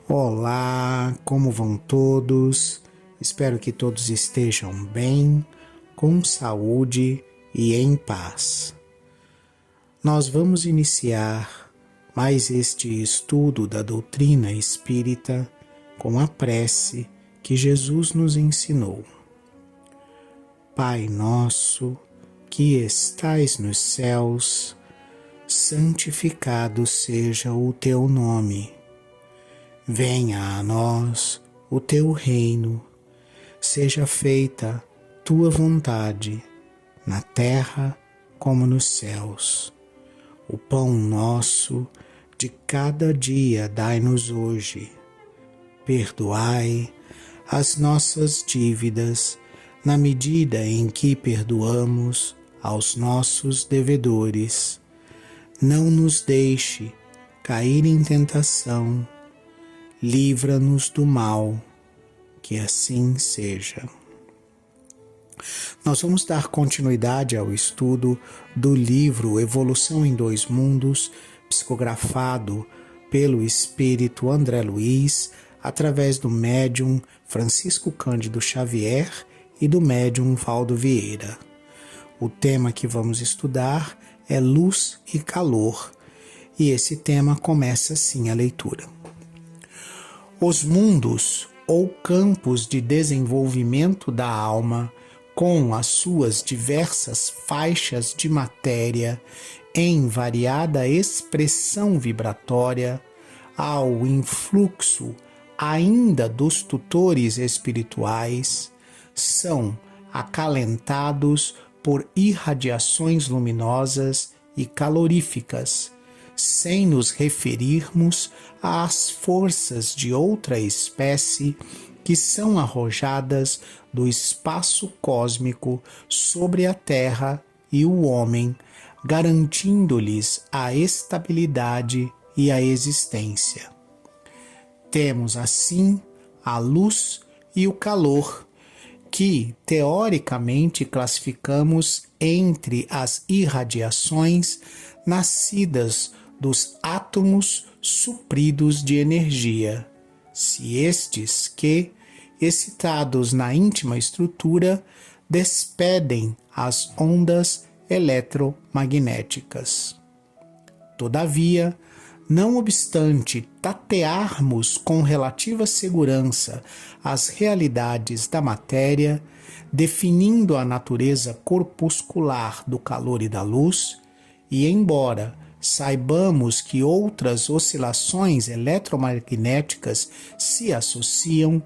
Olá, como vão todos? Espero que todos estejam bem, com saúde e em paz. Nós vamos iniciar mais este estudo da doutrina espírita com a prece que Jesus nos ensinou. Pai nosso, que estais nos céus, santificado seja o teu nome. Venha a nós o teu reino, seja feita tua vontade, na terra como nos céus. O pão nosso de cada dia dai-nos hoje. Perdoai as nossas dívidas, na medida em que perdoamos aos nossos devedores. Não nos deixe cair em tentação, livra-nos do mal, que assim seja. Nós vamos dar continuidade ao estudo do livro Evolução em Dois Mundos, psicografado pelo espírito André Luiz, através do médium Francisco Cândido Xavier e do médium Valdo Vieira. O tema que vamos estudar é luz e calor, e esse tema começa assim a leitura. Os mundos ou campos de desenvolvimento da alma, com as suas diversas faixas de matéria em variada expressão vibratória, ao influxo ainda dos tutores espirituais, são acalentados por irradiações luminosas e caloríficas, sem nos referirmos às forças de outra espécie que são arrojadas do espaço cósmico sobre a Terra e o homem, garantindo-lhes a estabilidade e a existência. Temos assim a luz e o calor, que teoricamente classificamos entre as irradiações nascidas dos átomos supridos de energia, se estes que, excitados na íntima estrutura, despedem as ondas eletromagnéticas. Todavia, não obstante tatearmos com relativa segurança as realidades da matéria, definindo a natureza corpuscular do calor e da luz, e embora saibamos que outras oscilações eletromagnéticas se associam,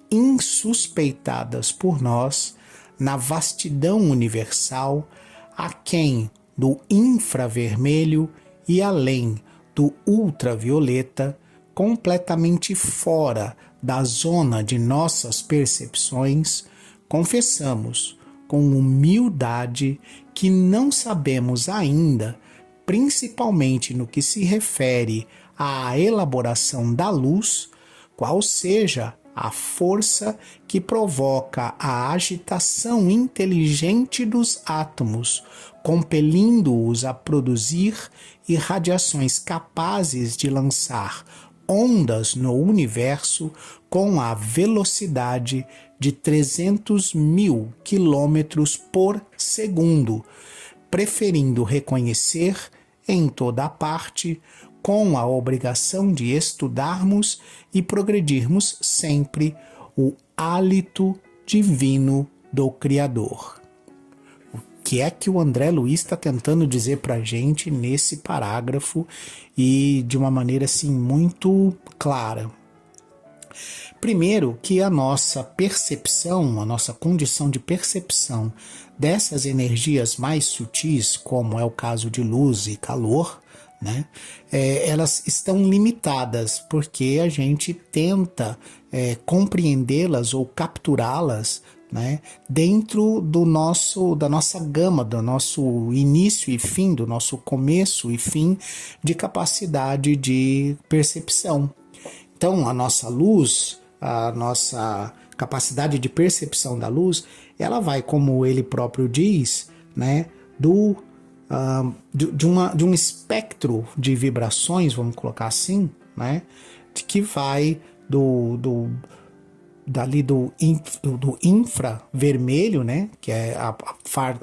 insuspeitadas por nós, na vastidão universal, aquém do infravermelho e além do ultravioleta, completamente fora da zona de nossas percepções, confessamos com humildade que não sabemos ainda, principalmente no que se refere à elaboração da luz, qual seja a força que provoca a agitação inteligente dos átomos, compelindo-os a produzir irradiações capazes de lançar ondas no universo com a velocidade de 300.000 quilômetros por segundo, preferindo reconhecer em toda a parte, com a obrigação de estudarmos e progredirmos sempre o hálito divino do Criador. O que é que o André Luiz está tentando dizer para a gente nesse parágrafo e de uma maneira assim muito clara? Primeiro, que a nossa percepção, a nossa condição de percepção dessas energias mais sutis, como é o caso de luz e calor, né, elas estão limitadas, porque a gente tenta compreendê-las ou capturá-las, né, dentro da nossa gama, do nosso início e fim, do nosso começo e fim de capacidade de percepção. Então, a nossa luz, a nossa capacidade de percepção da luz, ela vai, como ele próprio diz, né, de um espectro de vibrações, vamos colocar assim, né, que vai dali do infravermelho, né, que é a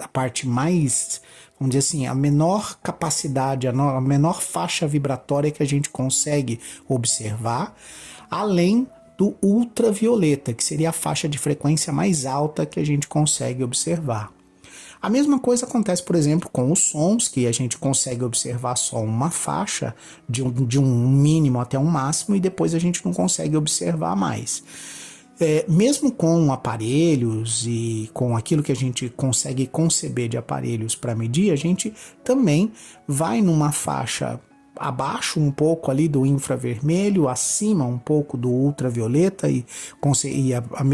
parte mais, vamos dizer assim, a menor capacidade, a menor faixa vibratória que a gente consegue observar, além do ultravioleta, que seria a faixa de frequência mais alta que a gente consegue observar. A mesma coisa acontece, por exemplo, com os sons, que a gente consegue observar só uma faixa, de um mínimo até um máximo, e depois a gente não consegue observar mais. Mesmo com aparelhos e com aquilo que a gente consegue conceber de aparelhos para medir, a gente também vai numa faixa abaixo um pouco ali do infravermelho, acima um pouco do ultravioleta e o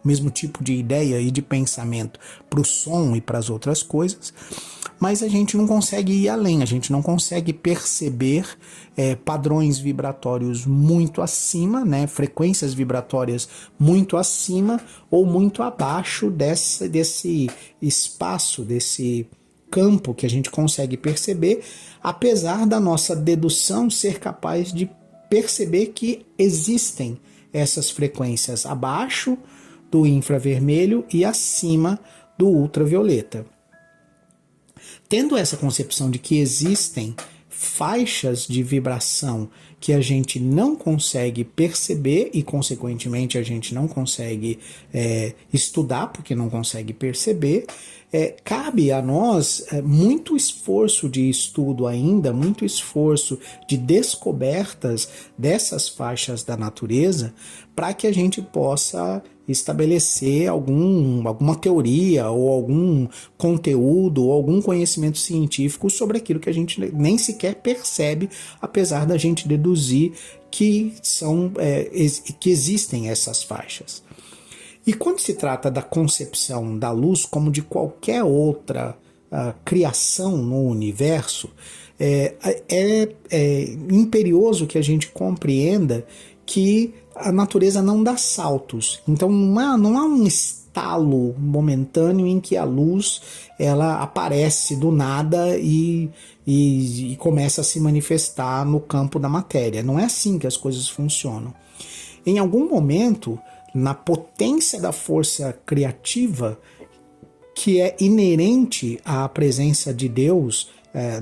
mesmo tipo de ideia e de pensamento para o som e para as outras coisas, mas a gente não consegue ir além, a gente não consegue perceber padrões vibratórios muito acima, né, frequências vibratórias muito acima ou muito abaixo desse espaço, desse campo que a gente consegue perceber, apesar da nossa dedução ser capaz de perceber que existem essas frequências abaixo do infravermelho e acima do ultravioleta. Tendo essa concepção de que existem faixas de vibração que a gente não consegue perceber e, consequentemente, a gente não consegue estudar porque não consegue perceber, cabe a nós muito esforço de estudo ainda, muito esforço de descobertas dessas faixas da natureza para que a gente possa estabelecer alguma teoria ou algum conteúdo ou algum conhecimento científico sobre aquilo que a gente nem sequer percebe, apesar da gente deduzir que existem essas faixas. E quando se trata da concepção da luz como de qualquer outra criação no universo, é imperioso que a gente compreenda que a natureza não dá saltos. Então não há um estalo momentâneo em que a luz ela aparece do nada e começa a se manifestar no campo da matéria. Não é assim que as coisas funcionam. Em algum momento, na potência da força criativa que é inerente à presença de Deus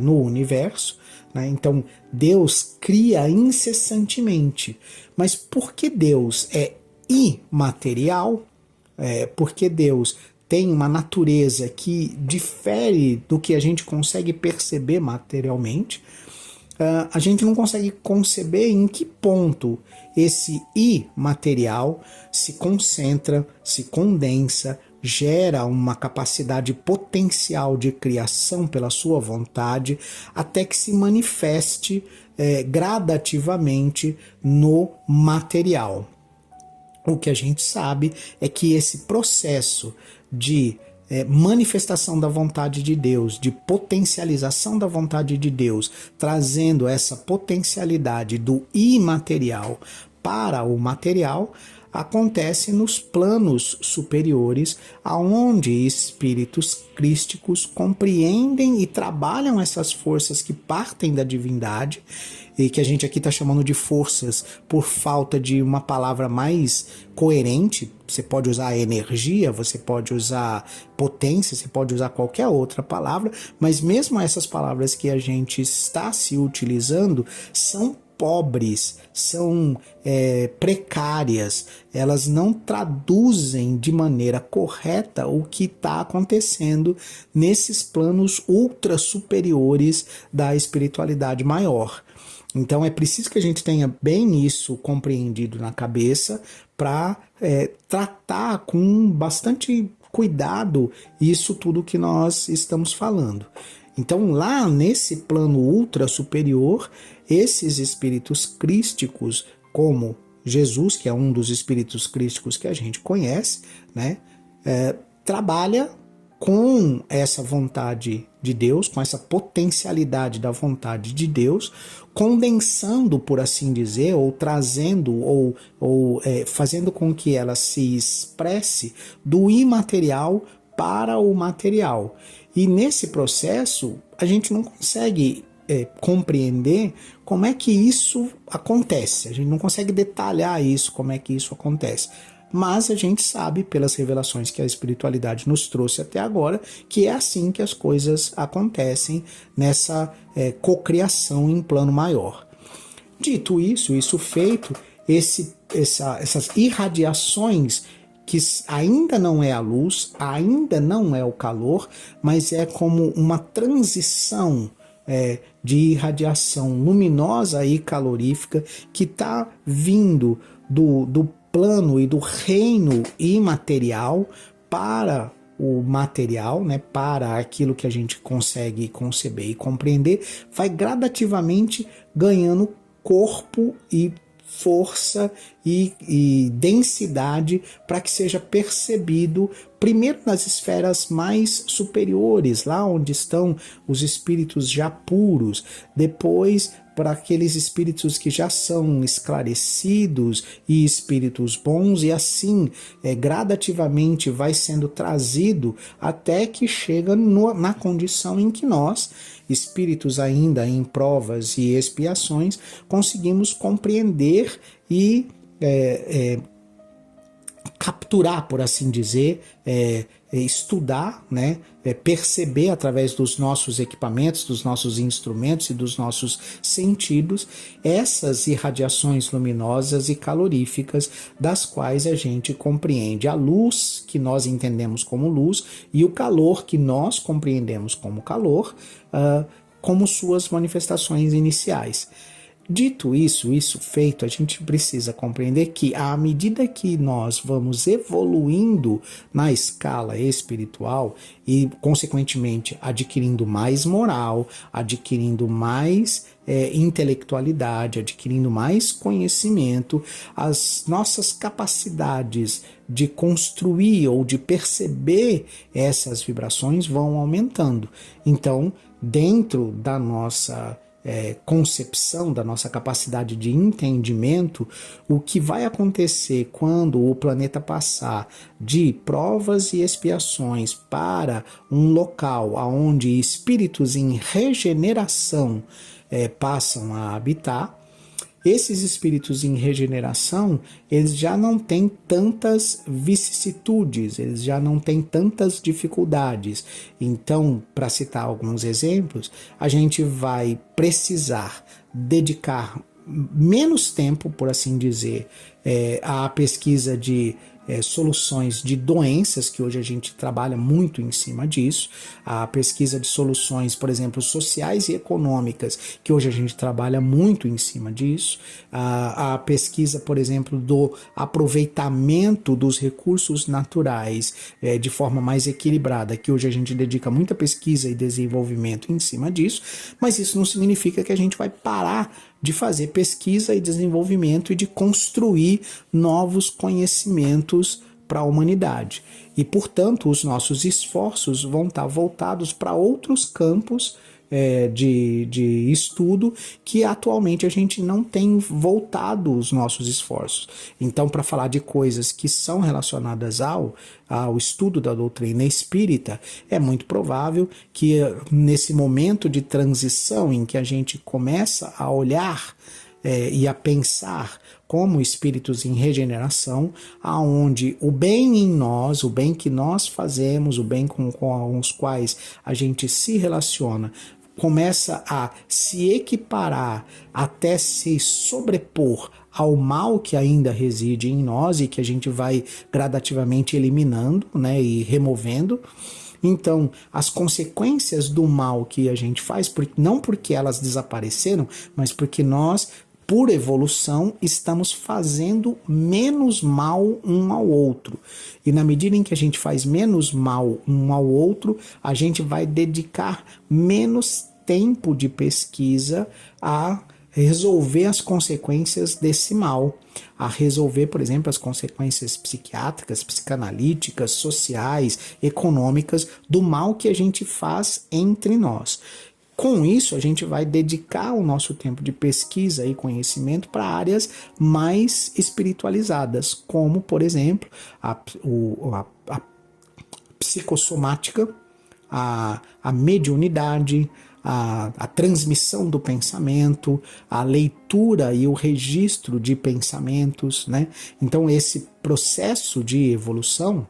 no universo, né? Então Deus cria incessantemente. Mas porque Deus é imaterial, porque Deus tem uma natureza que difere do que a gente consegue perceber materialmente, a gente não consegue conceber em que ponto esse imaterial se concentra, se condensa, gera uma capacidade potencial de criação pela sua vontade, até que se manifeste gradativamente no material. O que a gente sabe é que esse processo de manifestação da vontade de Deus, de potencialização da vontade de Deus, trazendo essa potencialidade do imaterial para o material, acontece nos planos superiores, aonde espíritos crísticos compreendem e trabalham essas forças que partem da divindade, e que a gente aqui está chamando de forças por falta de uma palavra mais coerente. Você pode usar energia, você pode usar potência, você pode usar qualquer outra palavra, mas mesmo essas palavras que a gente está se utilizando são pobres, são precárias, elas não traduzem de maneira correta o que está acontecendo nesses planos ultra superiores da espiritualidade maior. Então é preciso que a gente tenha bem isso compreendido na cabeça para tratar com bastante cuidado isso tudo que nós estamos falando. Então lá nesse plano ultra superior, esses espíritos crísticos, como Jesus, que é um dos espíritos crísticos que a gente conhece, né, trabalha com essa vontade de Deus, com essa potencialidade da vontade de Deus, condensando, por assim dizer, ou trazendo, ou fazendo com que ela se expresse do imaterial para o material. E nesse processo, a gente não consegue compreender como é que isso acontece. A gente não consegue detalhar isso, como é que isso acontece. Mas a gente sabe, pelas revelações que a espiritualidade nos trouxe até agora, que é assim que as coisas acontecem nessa cocriação em plano maior. Dito isso, isso feito, essas irradiações que ainda não é a luz, ainda não é o calor, mas é como uma transição de irradiação luminosa e calorífica que está vindo do plano e do reino imaterial para o material, né, para aquilo que a gente consegue conceber e compreender, vai gradativamente ganhando corpo e força e densidade para que seja percebido primeiro nas esferas mais superiores, lá onde estão os espíritos já puros, depois para aqueles espíritos que já são esclarecidos e espíritos bons, e assim gradativamente vai sendo trazido até que chega na condição em que nós, espíritos ainda em provas e expiações, conseguimos compreender e capturar, por assim dizer, estudar, né, perceber através dos nossos equipamentos, dos nossos instrumentos e dos nossos sentidos essas irradiações luminosas e caloríficas das quais a gente compreende a luz que nós entendemos como luz e o calor que nós compreendemos como calor, como suas manifestações iniciais. Dito isso feito, a gente precisa compreender que à medida que nós vamos evoluindo na escala espiritual e, consequentemente, adquirindo mais moral, adquirindo mais intelectualidade, adquirindo mais conhecimento, as nossas capacidades de construir ou de perceber essas vibrações vão aumentando. Então, dentro da nossa concepção, da nossa capacidade de entendimento, o que vai acontecer quando o planeta passar de provas e expiações para um local onde espíritos em regeneração passam a habitar. Esses espíritos em regeneração, eles já não têm tantas vicissitudes, eles já não têm tantas dificuldades. Então, para citar alguns exemplos, a gente vai precisar dedicar menos tempo, por assim dizer, à pesquisa de soluções de doenças, que hoje a gente trabalha muito em cima disso, a pesquisa de soluções, por exemplo, sociais e econômicas, que hoje a gente trabalha muito em cima disso, a pesquisa, por exemplo, do aproveitamento dos recursos naturais de forma mais equilibrada, que hoje a gente dedica muita pesquisa e desenvolvimento em cima disso, mas isso não significa que a gente vai parar de fazer pesquisa e desenvolvimento e de construir novos conhecimentos para a humanidade. E, portanto, os nossos esforços vão estar voltados para outros campos de estudo que atualmente a gente não tem voltado os nossos esforços. Então, para falar de coisas que são relacionadas ao estudo da doutrina espírita, é muito provável que nesse momento de transição em que a gente começa a olhar e a pensar como espíritos em regeneração, aonde o bem em nós, o bem que nós fazemos, o bem com os quais a gente se relaciona, começa a se equiparar até se sobrepor ao mal que ainda reside em nós e que a gente vai gradativamente eliminando, né, e removendo. Então, as consequências do mal que a gente faz, não porque elas desapareceram, mas porque nós, por evolução, estamos fazendo menos mal um ao outro. E na medida em que a gente faz menos mal um ao outro, a gente vai dedicar menos tempo de pesquisa a resolver as consequências desse mal, a resolver, por exemplo, as consequências psiquiátricas, psicanalíticas, sociais, econômicas do mal que a gente faz entre nós. Com isso, a gente vai dedicar o nosso tempo de pesquisa e conhecimento para áreas mais espiritualizadas, como, por exemplo, a psicossomática, a mediunidade, a transmissão do pensamento, a leitura e o registro de pensamentos, né? Então esse processo de evolução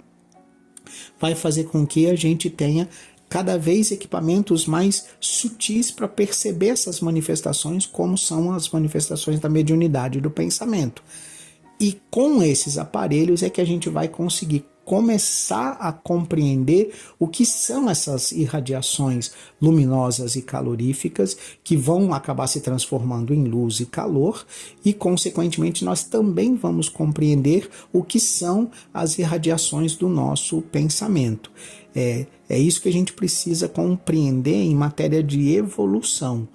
vai fazer com que a gente tenha cada vez equipamentos mais sutis para perceber essas manifestações, como são as manifestações da mediunidade do pensamento. E com esses aparelhos é que a gente vai conseguir começar a compreender o que são essas irradiações luminosas e caloríficas que vão acabar se transformando em luz e calor, e consequentemente nós também vamos compreender o que são as irradiações do nosso pensamento. É isso que a gente precisa compreender em matéria de evolução.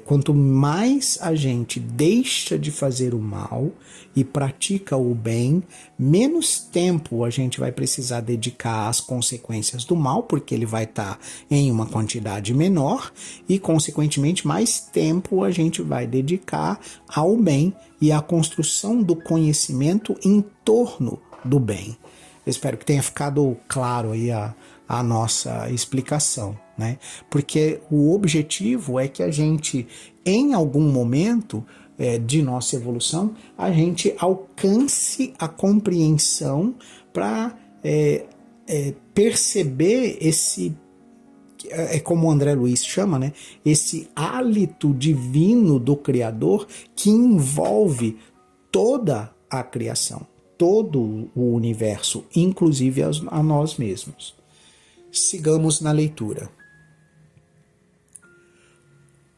Quanto mais a gente deixa de fazer o mal e pratica o bem, menos tempo a gente vai precisar dedicar às consequências do mal, porque ele vai estar em uma quantidade menor, e consequentemente mais tempo a gente vai dedicar ao bem e à construção do conhecimento em torno do bem. Eu espero que tenha ficado claro aí a nossa explicação, né? Porque o objetivo é que a gente, em algum momento de nossa evolução, a gente alcance a compreensão para perceber esse, como o André Luiz chama, né? Esse hálito divino do Criador que envolve toda a criação, todo o universo, inclusive a nós mesmos. Sigamos na leitura.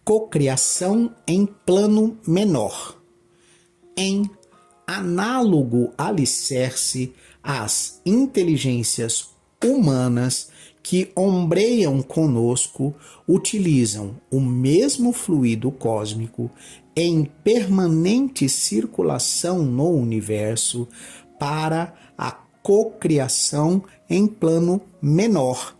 Cocriação em plano menor. Em análogo alicerce às inteligências humanas que ombreiam conosco, utilizam o mesmo fluido cósmico em permanente circulação no universo para a cocriação em plano menor,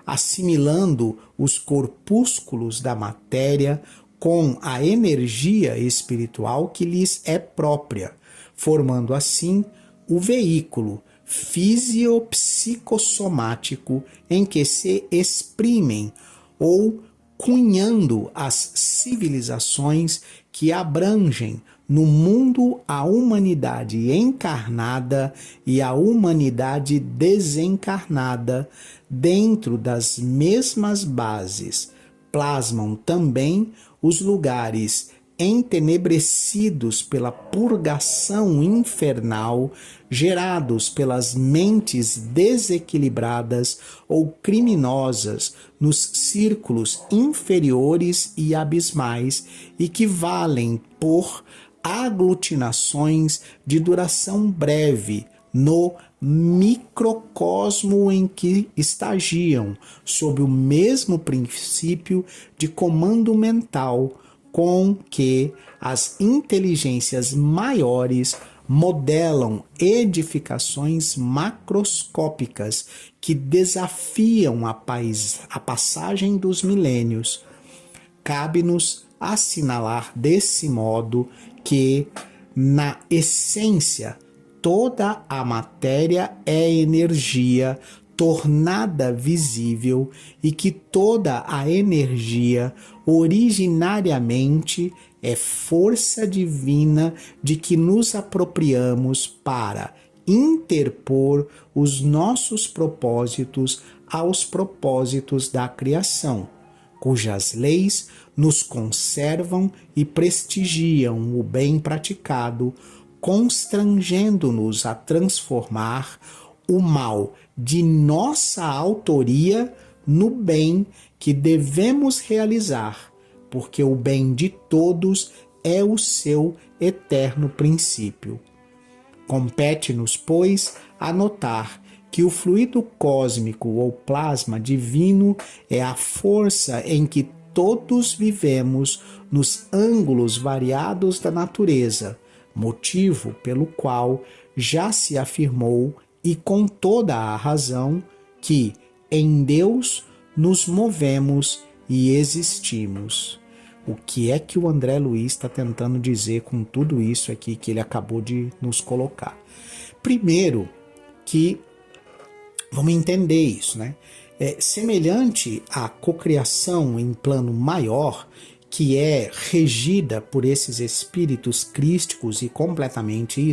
assimilando os corpúsculos da matéria com a energia espiritual que lhes é própria, formando assim o veículo fisiopsicossomático em que se exprimem ou cunhando as civilizações que abrangem no mundo a humanidade encarnada e a humanidade desencarnada, dentro das mesmas bases, plasmam também os lugares entenebrecidos pela purgação infernal, gerados pelas mentes desequilibradas ou criminosas nos círculos inferiores e abismais, e que valem por aglutinações de duração breve no microcosmo em que estagiam, sob o mesmo princípio de comando mental com que as inteligências maiores modelam edificações macroscópicas que desafiam a passagem dos milênios. Cabe-nos assinalar desse modo que, na essência, toda a matéria é energia tornada visível e que toda a energia originariamente é força divina de que nos apropriamos para interpor os nossos propósitos aos propósitos da criação, cujas leis nos conservam e prestigiam o bem praticado, constrangendo-nos a transformar o mal de nossa autoria no bem que devemos realizar, porque o bem de todos é o seu eterno princípio. Compete-nos, pois, anotar que o fluido cósmico ou plasma divino é a força em que todos vivemos nos ângulos variados da natureza, motivo pelo qual já se afirmou, e com toda a razão, que em Deus nos movemos e existimos. O que é que o André Luiz está tentando dizer com tudo isso aqui que ele acabou de nos colocar? Primeiro, que vamos entender isso, né? semelhante à cocriação em plano maior, que é regida por esses espíritos crísticos e completamente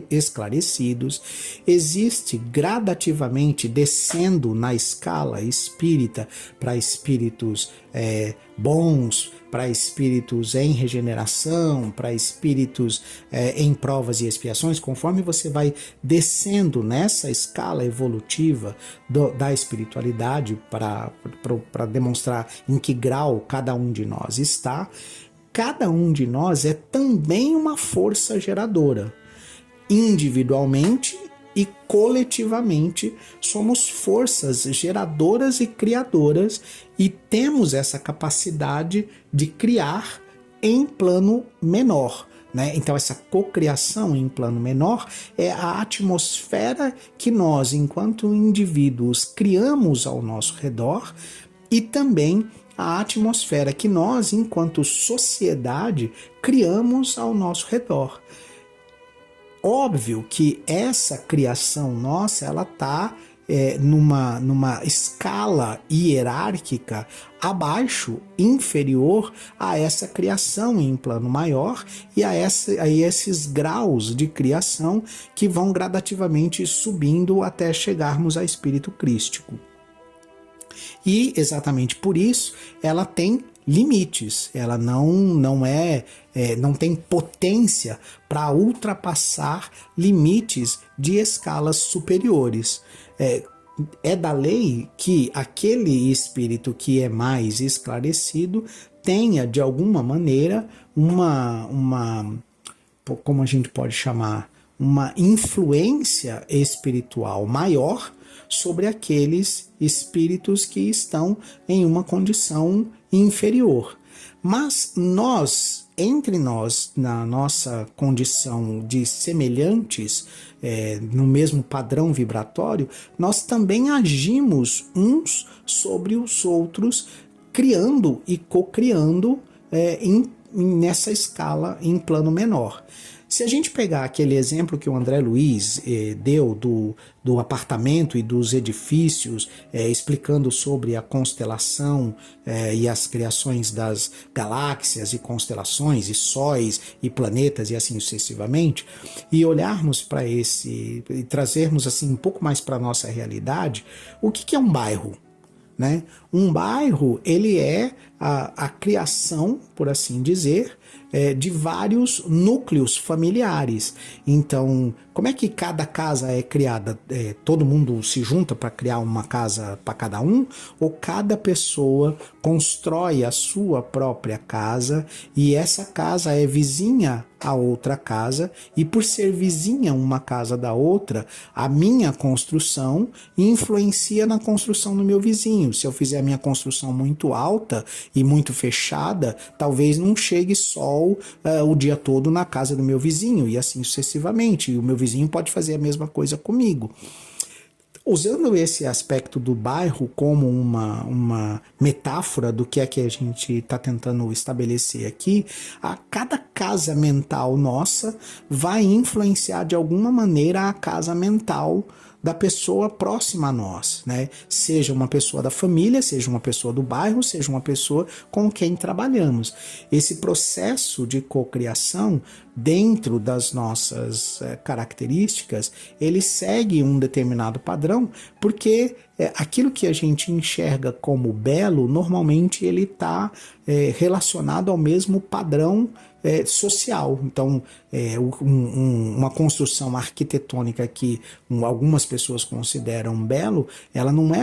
esclarecidos, existe gradativamente descendo na escala espírita para espíritos bons, para espíritos em regeneração, para espíritos em provas e expiações, conforme você vai descendo nessa escala evolutiva da espiritualidade para demonstrar em que grau cada um de nós está, cada um de nós é também uma força geradora. Individualmente e coletivamente somos forças geradoras e criadoras e temos essa capacidade de criar em plano menor. Então essa cocriação em plano menor é a atmosfera que nós, enquanto indivíduos, criamos ao nosso redor e também a atmosfera que nós, enquanto sociedade, criamos ao nosso redor. Óbvio que essa criação nossa, ela está numa escala hierárquica abaixo, inferior a essa criação em plano maior e a esses graus de criação que vão gradativamente subindo até chegarmos a espírito crístico. E exatamente por isso ela tem limites, ela não tem potência para ultrapassar limites de escalas superiores. É da lei que aquele espírito que é mais esclarecido tenha, de alguma maneira, como a gente pode chamar, uma influência espiritual maior sobre aqueles espíritos que estão em uma condição inferior. Mas nós, entre nós, na nossa condição de semelhantes, no mesmo padrão vibratório, nós também agimos uns sobre os outros, criando e cocriando nessa escala em plano menor. Se a gente pegar aquele exemplo que o André Luiz deu do apartamento e dos edifícios, explicando sobre a constelação e as criações das galáxias e constelações e sóis e planetas e assim sucessivamente, e olharmos para esse e trazermos assim um pouco mais para a nossa realidade, o que é um bairro? Um bairro, ele é a criação, por assim dizer, de vários núcleos familiares. Então, como é que cada casa é criada? Todo mundo se junta para criar uma casa para cada um? Ou cada pessoa constrói a sua própria casa e essa casa é vizinha a outra casa, e por ser vizinha uma casa da outra, a minha construção influencia na construção do meu vizinho. Se eu fizer a minha construção muito alta e muito fechada, talvez não chegue sol o dia todo na casa do meu vizinho, e assim sucessivamente. E o meu vizinho pode fazer a mesma coisa comigo. Usando esse aspecto do bairro como uma metáfora do que é que a gente está tentando estabelecer aqui, cada casa mental nossa vai influenciar de alguma maneira a casa mental da pessoa próxima a nós, Seja uma pessoa da família, seja uma pessoa do bairro, seja uma pessoa com quem trabalhamos. Esse processo de cocriação dentro das nossas características, ele segue um determinado padrão, porque aquilo que a gente enxerga como belo, normalmente ele está relacionado ao mesmo padrão social. Então, uma construção arquitetônica que algumas pessoas consideram belo, ela não é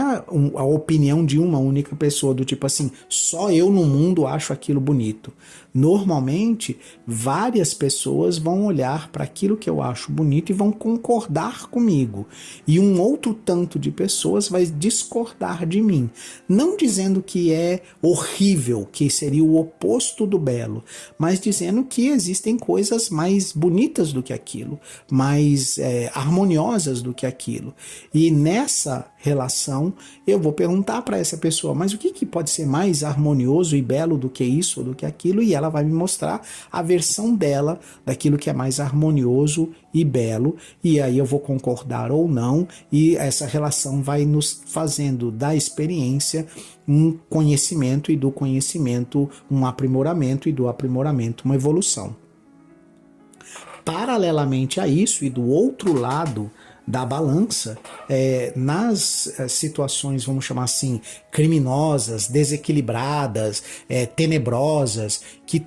a opinião de uma única pessoa, do tipo assim, só eu no mundo acho aquilo bonito. Normalmente, várias pessoas vão olhar para aquilo que eu acho bonito e vão concordar comigo. E um outro tanto de pessoas vai discordar de mim. Não dizendo que é horrível, que seria o oposto do belo, mas dizendo que existem coisas mais mais bonitas do que aquilo, mais harmoniosas do que aquilo. E nessa relação eu vou perguntar para essa pessoa, mas o que pode ser mais harmonioso e belo do que isso ou do que aquilo? E ela vai me mostrar a versão dela daquilo que é mais harmonioso e belo, e aí eu vou concordar ou não, e essa relação vai nos fazendo da experiência um conhecimento, e do conhecimento um aprimoramento, e do aprimoramento uma evolução. Paralelamente a isso, e do outro lado da balança, nas situações, vamos chamar assim, criminosas, desequilibradas, tenebrosas, que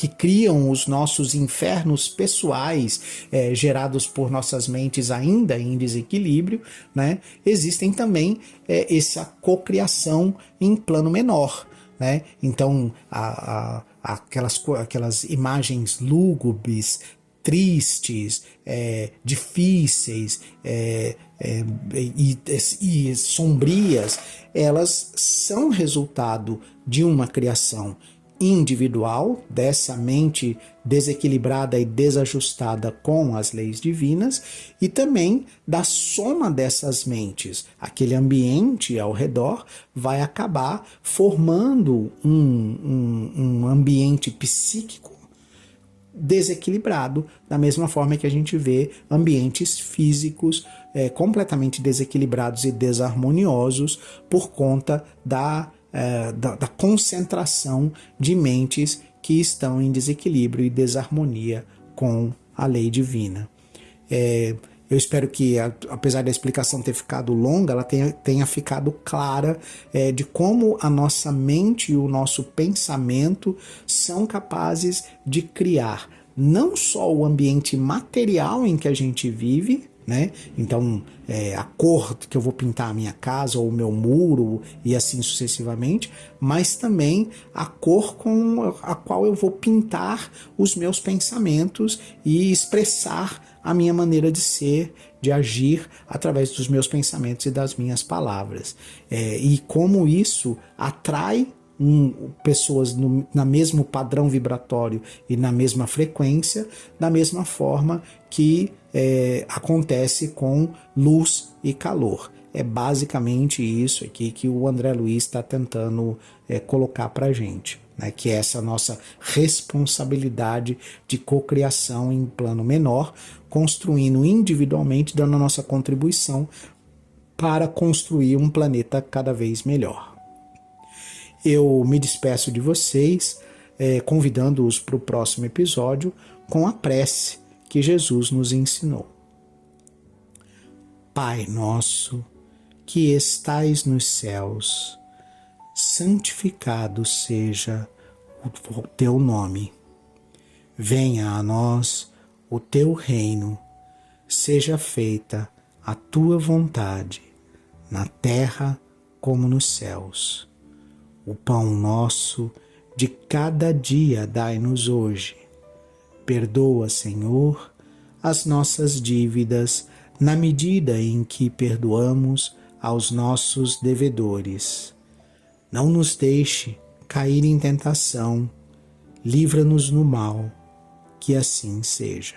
criam os nossos infernos pessoais, gerados por nossas mentes ainda em desequilíbrio, né? Existem também essa cocriação em plano menor, né? Então, aquelas imagens lúgubres, tristes, difíceis e sombrias, elas são resultado de uma criação individual, dessa mente desequilibrada e desajustada com as leis divinas, e também da soma dessas mentes. Aquele ambiente ao redor vai acabar formando um ambiente psíquico desequilibrado, da mesma forma que a gente vê ambientes físicos completamente desequilibrados e desarmoniosos por conta da concentração de mentes que estão em desequilíbrio e desarmonia com a lei divina. Eu espero que, apesar da explicação ter ficado longa, ela tenha ficado clara de como a nossa mente e o nosso pensamento são capazes de criar não só o ambiente material em que a gente vive, né? Então, a cor que eu vou pintar a minha casa ou o meu muro e assim sucessivamente, mas também a cor com a qual eu vou pintar os meus pensamentos e expressar a minha maneira de ser, de agir através dos meus pensamentos e das minhas palavras. E como isso atrai pessoas na mesmo padrão vibratório e na mesma frequência, da mesma forma que acontece com luz e calor. É basicamente isso aqui que o André Luiz está tentando colocar para a gente, né? Que é essa nossa responsabilidade de cocriação em plano menor, construindo individualmente, dando a nossa contribuição para construir um planeta cada vez melhor. Eu me despeço de vocês, convidando-os para o próximo episódio com a prece que Jesus nos ensinou. Pai nosso, que estais nos céus, santificado seja o teu nome. Venha a nós o teu reino, seja feita a tua vontade, na terra como nos céus. O pão nosso de cada dia dai-nos hoje. Perdoa, Senhor, as nossas dívidas, na medida em que perdoamos aos nossos devedores. Não nos deixe cair em tentação, livra-nos no mal, que assim seja.